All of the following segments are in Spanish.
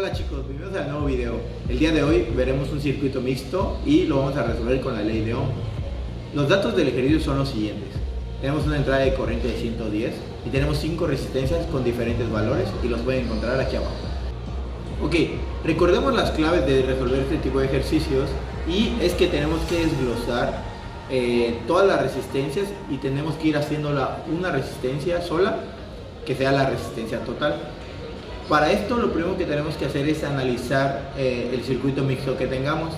Hola chicos, bienvenidos al nuevo video. El día de hoy veremos un circuito mixto y lo vamos a resolver con la ley de Ohm. Los datos del ejercicio son los siguientes. Tenemos una entrada de corriente de 110 y tenemos 5 resistencias con diferentes valores y los pueden encontrar aquí abajo. Ok, recordemos las claves de resolver este tipo de ejercicios y es que tenemos que desglosar todas las resistencias y tenemos que ir haciendo una resistencia sola que sea la resistencia total. Para esto lo primero que tenemos que hacer es analizar el circuito mixto que tengamos,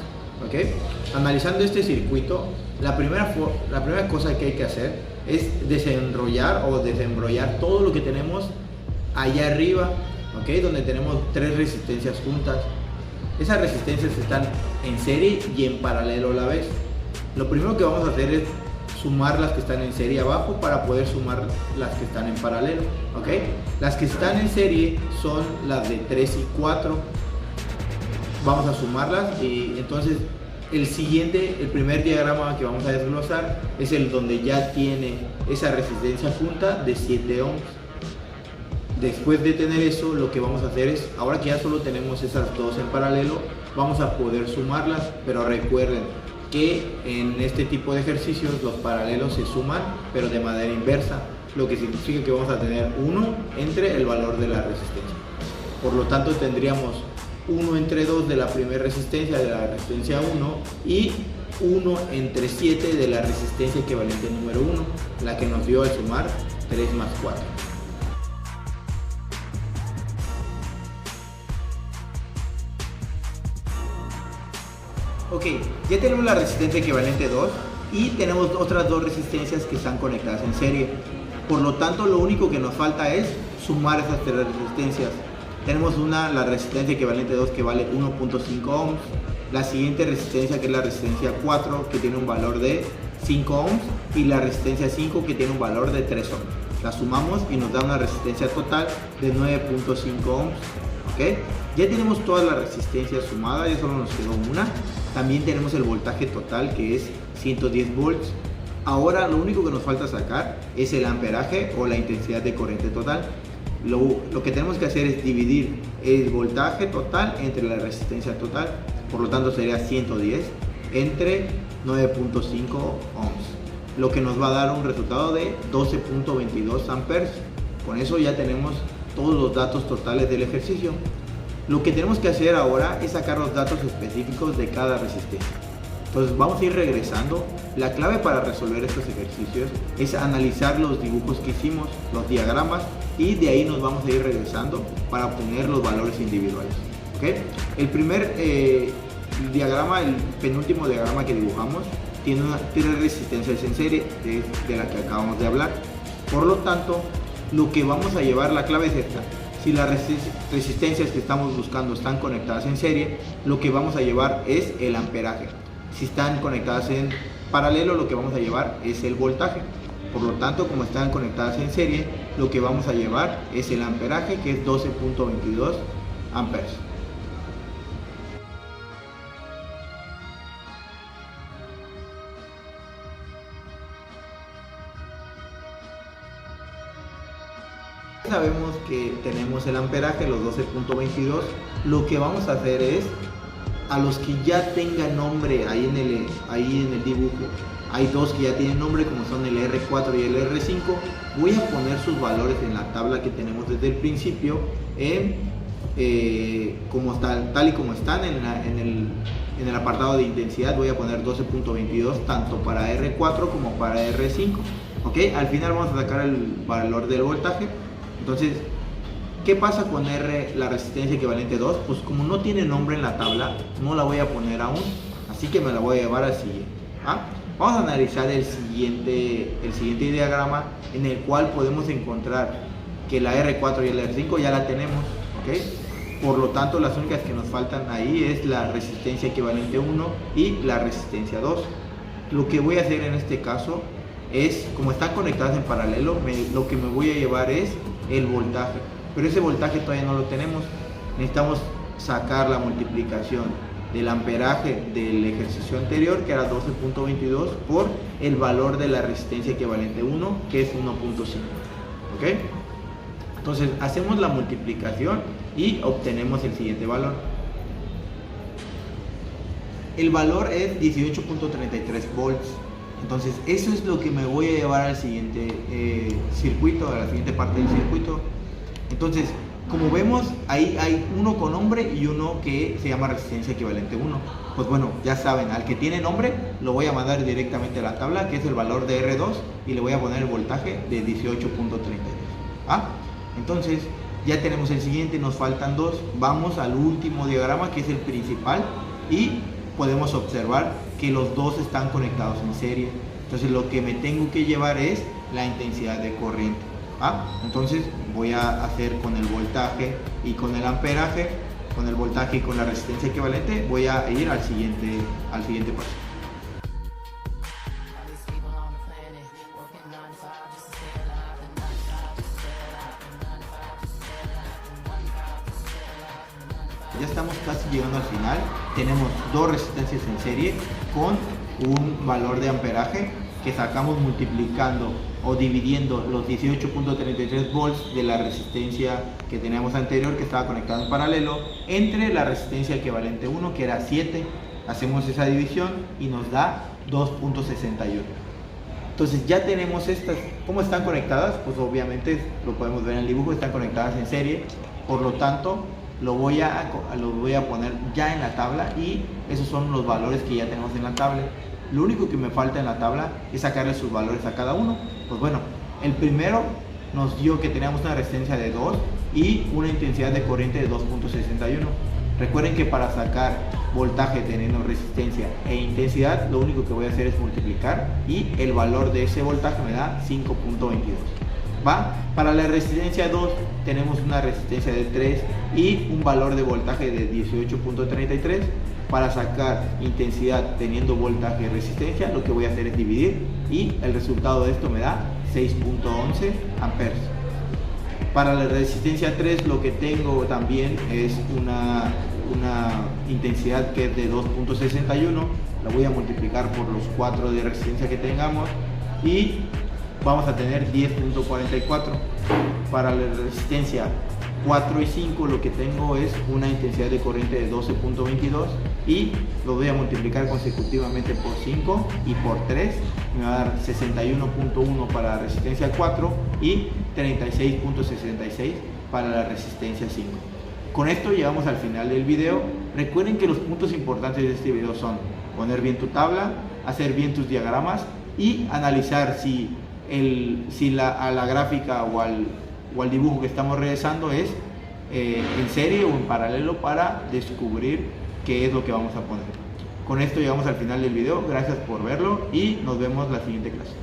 ¿okay? Analizando este circuito, la primera cosa que hay que hacer es desenrollar o desembrollar todo lo que tenemos allá arriba, ¿okay? Donde tenemos 3 resistencias juntas. Esas resistencias están en serie y en paralelo a la vez. Lo primero que vamos a hacer es sumar las que están en serie abajo para poder sumar las que están en paralelo, ¿ok? Las que están en serie son las de 3 y 4. Vamos a sumarlas y entonces el primer diagrama que vamos a desglosar es el donde ya tiene esa resistencia junta de 7 ohms. Después de tener eso, lo que vamos a hacer es, ahora que ya solo tenemos esas dos en paralelo, vamos a poder sumarlas, pero recuerden que en este tipo de ejercicios los paralelos se suman pero de manera inversa, lo que significa que vamos a tener 1 entre el valor de la resistencia. Por lo tanto tendríamos 1 entre 2 de la primera resistencia, de la resistencia 1, y 1 entre 7 de la resistencia equivalente número 1, la que nos dio al sumar 3 más 4. Ok, ya tenemos la resistencia equivalente 2 y tenemos otras dos resistencias que están conectadas en serie. Por lo tanto, lo único que nos falta es sumar esas 3 resistencias. Tenemos la resistencia equivalente 2 que vale 1.5 ohms. La siguiente resistencia, que es la resistencia 4, que tiene un valor de 5 ohms. Y la resistencia 5, que tiene un valor de 3 ohms. La sumamos y nos da una resistencia total de 9.5 ohms. ¿Okay? Ya tenemos todas las resistencias sumadas, ya solo nos quedó una. También tenemos el voltaje total, que es 110 volts. Ahora lo único que nos falta sacar es el amperaje o la intensidad de corriente total. Lo que tenemos que hacer es dividir el voltaje total entre la resistencia total. Por lo tanto sería 110 entre 9.5 ohms, lo que nos va a dar un resultado de 12.22 amperes. Con eso ya tenemos todos los datos totales del ejercicio. Lo que tenemos que hacer ahora es sacar los datos específicos de cada resistencia. Entonces vamos a ir regresando. La clave para resolver estos ejercicios es analizar los dibujos que hicimos, los diagramas, y de ahí nos vamos a ir regresando para obtener los valores individuales. ¿Okay? El primer diagrama, el penúltimo diagrama que dibujamos, tiene 3 resistencias en serie de la que acabamos de hablar. Por lo tanto, lo que vamos a llevar, la clave es esta. Si las resistencias que estamos buscando están conectadas en serie, lo que vamos a llevar es el amperaje. Si están conectadas en paralelo, lo que vamos a llevar es el voltaje. Por lo tanto, como están conectadas en serie, lo que vamos a llevar es el amperaje, que es 12.22 amperes. Sabemos que tenemos el amperaje, los 12.22. Lo que vamos a hacer es, a los que ya tengan nombre ahí en el dibujo, hay dos que ya tienen nombre, como son el R4 y el R5, voy a poner sus valores en la tabla que tenemos desde el principio, tal y como están en el apartado de intensidad. Voy a poner 12.22 tanto para R4 como para R5. ¿Okay? Al final vamos a sacar el valor del voltaje. Entonces, ¿qué pasa con la resistencia equivalente 2? Pues como no tiene nombre en la tabla, no la voy a poner aún, así que me la voy a llevar al siguiente. Vamos a analizar el siguiente diagrama, en el cual podemos encontrar que la R4 y el R5 ya la tenemos, ¿okay? Por lo tanto, las únicas que nos faltan ahí es la resistencia equivalente 1 y la resistencia 2. Lo que voy a hacer en este caso es, como están conectadas en paralelo, lo que me voy a llevar es el voltaje, pero ese voltaje todavía no lo tenemos. Necesitamos sacar la multiplicación del amperaje del ejercicio anterior, que era 12.22, por el valor de la resistencia equivalente 1, que es 1.5. ¿Okay? Entonces hacemos la multiplicación y obtenemos el siguiente valor. El valor es 18.33 volts. Entonces eso es lo que me voy a llevar al siguiente circuito, a la siguiente parte del circuito. Entonces, como vemos, ahí hay uno con nombre y uno que se llama resistencia equivalente 1. Pues bueno, ya saben, al que tiene nombre lo voy a mandar directamente a la tabla, que es el valor de R2, y le voy a poner el voltaje de 18.32. Entonces ya tenemos el siguiente, nos faltan dos. Vamos al último diagrama, que es el principal, y podemos observar que los dos están conectados en serie. Entonces lo que me tengo que llevar es la intensidad de corriente. Entonces voy a hacer con el voltaje y con el amperaje, con el voltaje y con la resistencia equivalente, voy a ir al siguiente paso. Ya estamos casi llegando al final. Tenemos dos resistencias en serie con un valor de amperaje que sacamos multiplicando o dividiendo los 18.33 volts de la resistencia que teníamos anterior, que estaba conectada en paralelo, entre la resistencia equivalente 1, que era 7. Hacemos esa división y nos da 2.61. Entonces ya tenemos estas. ¿Cómo están conectadas? Pues obviamente lo podemos ver en el dibujo, están conectadas en serie. Por lo tanto, lo voy a poner ya en la tabla, y esos son los valores que ya tenemos en la tabla. Lo único que me falta en la tabla es sacarle sus valores a cada uno. Pues bueno, el primero nos dio que teníamos una resistencia de 2 y una intensidad de corriente de 2.61. Recuerden que para sacar voltaje teniendo resistencia e intensidad, lo único que voy a hacer es multiplicar, y el valor de ese voltaje me da 5.22. Para la resistencia 2 tenemos una resistencia de 3 y un valor de voltaje de 18.33. Para sacar intensidad teniendo voltaje y resistencia, lo que voy a hacer es dividir, y el resultado de esto me da 6.11 amperes. Para la resistencia 3 lo que tengo también es una intensidad que es de 2.61. La voy a multiplicar por los 4 de resistencia que tengamos y vamos a tener 10.44. Para la resistencia 4 y 5 lo que tengo es una intensidad de corriente de 12.22, y lo voy a multiplicar consecutivamente por 5 y por 3, me va a dar 61.1 para la resistencia 4 y 36.66 para la resistencia 5. Con esto llegamos al final del video. Recuerden que los puntos importantes de este video son poner bien tu tabla, hacer bien tus diagramas y analizar si a la gráfica o al dibujo que estamos realizando es en serie o en paralelo, para descubrir qué es lo que vamos a poner. Con esto llegamos al final del video. Gracias por verlo y nos vemos la siguiente clase.